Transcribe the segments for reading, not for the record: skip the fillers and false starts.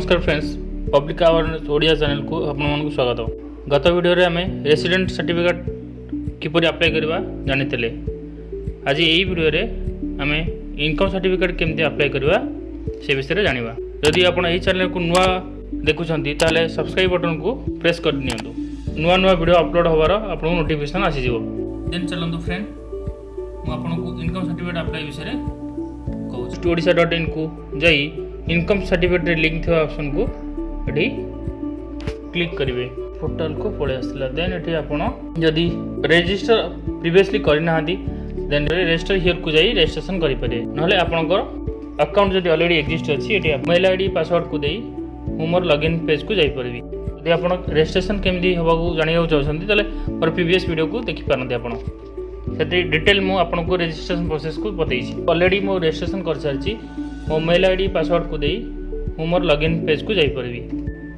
नमस्कार friends, public awareness Odia channel को आपको स्वागत। गत वीडियो रे आमे रेसिडेंट सर्टिफिकेट किपरि अप्लाई करबा जानितले। आज यही वीडियो रे आमे इनकम सर्टिफिकेट केमती अप्लाई करबा से विषय जानिबा। यदि आपण एही चैनल को नुवा देखुछंती ताले सब्सक्राइब बटन को प्रेस कर दियंतु। नुवा नुवा वीडियो अपलोड होबार आपको नोटिफिकेशन आसी जिवो। देन चलंतु फ्रेंड, मु आपनको इनकम सर्टिफिकेट अप्लाई विषय कहूँ। odisha2021 को जाई इनकम सर्टिफिकेट लिंक थी ऑप्शन को ये क्लिक करेंगे। पोर्टाल को पड़े आसला। देन ये आपड़ जदि रजिस्टर प्रीवियसली करना देन रजिस्टर हियर को जाई रजिस्ट्रेशन करेंगे। ना आपंकर अकाउंट जब ऑलरेडी एक्जिस्ट अच्छी मेल आईडी पासवर्ड को दे मोर लॉगिन पेज को जापरि। यदि आप रजिस्ट्रेशन केमती होगा जाना चाहते मोर प्रीवियस वीडियो को देखिपारती। आप डिटेल मुझे आपको रजिस्ट्रेशन प्रोसेस को बताई। ऑलरेडी मो रजिस्ट्रेशन कर सारी मो मेल आईडी पासवर्ड को दे मोर लॉगिन पेज को जापरि।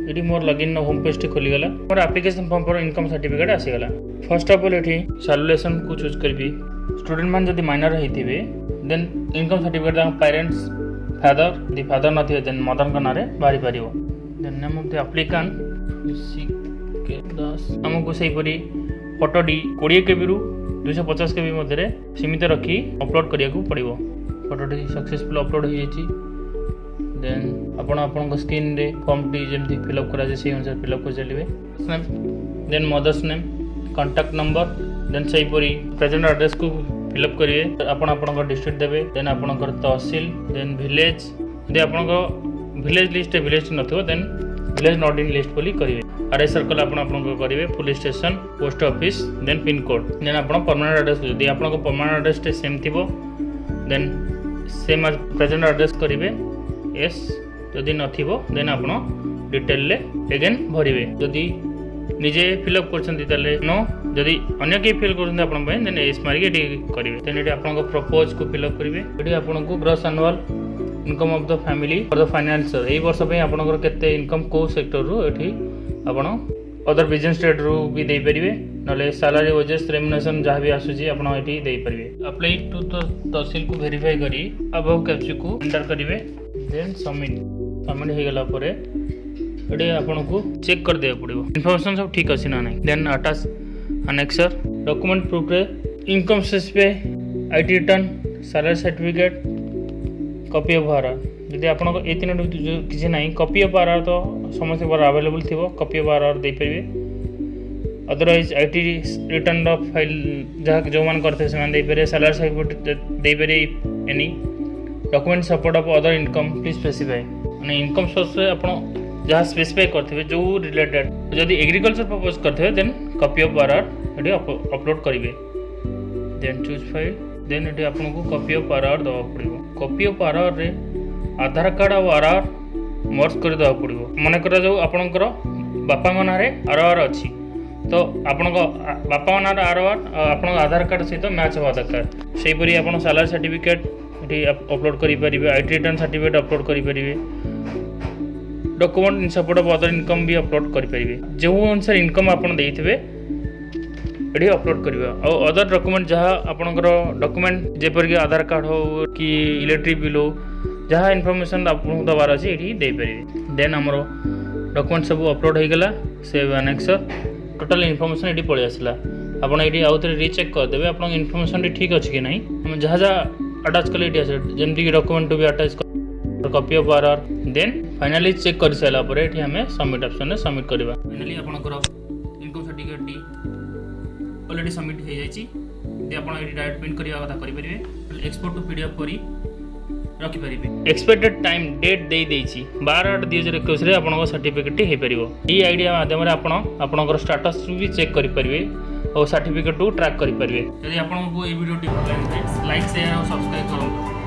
ये मोर लॉगिन होम पेज टी खोलीगला। मोर एप्लिकेशन फॉर्म पर इनकम सर्टिफिकेट आसीगला। फर्स्ट ऑफ ऑल ये सैलुलेशन को चूज करी। स्टूडेंट मान जब माइनर होते then income certificate parents father यदि फादर नथिबे देन मदर का नारे बाहरी पार। Then name of the applicant आमको सेहीपरि फोटो डी 20 KB रु 250 KB मध्य सीमित रखी अपलोड करिया को पड़िबो। फोटोटी सक्सेसफुल अपलोड हो जाइए। देन आपण स्क्रीन रे फॉर्म टी जमती फिलअप करा से अनुसार फिलअप कर चलिए। Then mother's name, contact number, then सेहीपरि प्रेजेंट एड्रेस को फिलअप करेंगे। आपण डिस्ट्रिक्ट देवे। देन आपणकर तहसील, देन विलेज। यदि आपण विलेज लिस्ट विलेज नथिबो then village not in list बोली करेंगे। आरआई सर्कल आपण करेंगे। Police station, post office, then pin code. Then आपण परमानेंट एड्रेस यदि आपण परमानेंट एड्रेस सेम थिबो देन सेम आज प्रेजेंट एड्रेस करेंगे। एस जदि नथिबो देन आपण डिटेल ले अगेन भरिवे। जदि निजे फिलअप करछन्ती नो, जदि अन्य के फिल करछन्ती आपण पय देन एस मारी एटी करिवे। देन एटी आपण प्रपोज को फिलअप करिवे। एटी आपण को gross annual income of the family for the financial एई वर्ष पे आपण केते इनकम को सेक्टर रु एटी आपण अदर बिजनेस स्टेट रु भी दे परिवे। नले सैलरी वेजेस रेम्युनरेशन जहाँ भी आसुची आपण एटी दे परिवे। अप्लाई टू तहसील को वेरीफाई करी अबव कैप्चा को एंटर करिवे। देन सबमिट हो गला परे एटे आपण को चेक कर दे पड़िबो इन्फॉर्मेशन सब ठीक अछि ना नहीं। Then attach annexure document proof रे income specify IT return, salary certificate, copy of RR. यदि आपन ए तीन किसी ना कॉपी ऑफ आरआर तो समस्त पर अवेलेबल थी। कॉपी ऑफ आरआर दे परिवे। अदरवाइज आईटी रिटर्न फाइल जहाँ जो मान करते से सैलरी सर्टिफिकेट दे पारे। Any document support of other income please specify माने इनकम सोर्स आप जहाँ स्पेसिफाई करते जो रिलेटेड। जदि एग्रीकल्चर पर्पज करते देन कॉपी ऑफ आरआर ये अपलोड करेंगे। Then choose file. देन ये आपको कॉपी ऑफ आरआर दवा पड़ो। कॉपी ऑफ आरआर रे आधार कार्ड और आरआर मर्ज कर दवा पड़ो। मन कर जो आपणकर बापा ना आरआर अच्छी तो आपण बापा ना आरआर आप आधार कार्ड सहित मैच हवा दरकार। सेहीपरि आप सैलरी सर्टिफिकेट ये अपलोड करेंगे। आईटी रिटर्न सर्टिफिकेट अपलोड करेंगे। Document in support of other income भी अपलोड करेंगे। जो अनुसार इनकम आप ये अपलोड करेंगे। और अदर डॉक्यूमेंट जहाँ आपंकर डॉक्यूमेंट जेपरिक आधार कार्ड हो कि इलेक्ट्रिक बिल हो जहाँ इनफॉरमेशन आपको दबार अच्छे ये देपारे। देन आमर डॉक्यूमेंट सब अपलोड हो गला। सेव एनेक्सर टोटल इनफॉरमेशन ये पलि आसला। आपड़ ये आउ थे रिचेक करदे आप इनफॉरमेशन ठीक अच्छे कि नहीं। हम जहाँ जहाँ अटैच कले ये आस जमीक डॉक्यूमेंट भी attach copy of RR. Then finally check कर सारापर ये आम सबमिट ऑप्शन में सबमिट करवा। फाइनली आपंकर इनकम सर्टिफिकेट ऑलरेडी सबमिट हो जाए। आप डायरेक्ट प्रिंट करवा कथा करेंगे। एक्सपोर्ट टू पीडीएफ करी रखिपारे। एक्सपेक्टेड टाइम डेट दे 12/8/2021 आपन सर्टिफिकेट हो पार। ये आइडिया माध्यम आपणकर स्टाटस भी चेक करेंगे और सर्टिफिकेट को ट्रैक करेंगे। यदि आपको ये वीडियो भल लगे लाइक शेयर और सब्सक्राइब करूँ।